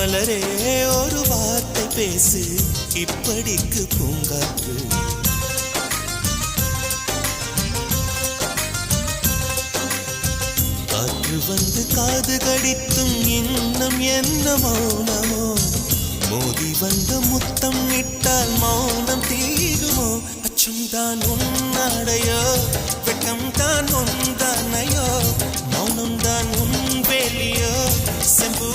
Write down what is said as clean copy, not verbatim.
மலரே ஒரு வார்த்தை பேசு, இப்படிக்கு பூங்காற்று. காற்று வந்து காது கடித்தும் இன்னும் என்ன மௌனமோ, மோதி வந்து முத்தம் இட்டால் மௌனம் தீருமோ. அச்சம் தான் உன்னாடையோ, வெட்கம் தான் உந்தானையோ, மௌனம் தான் உன் வேலியோ, செம்பு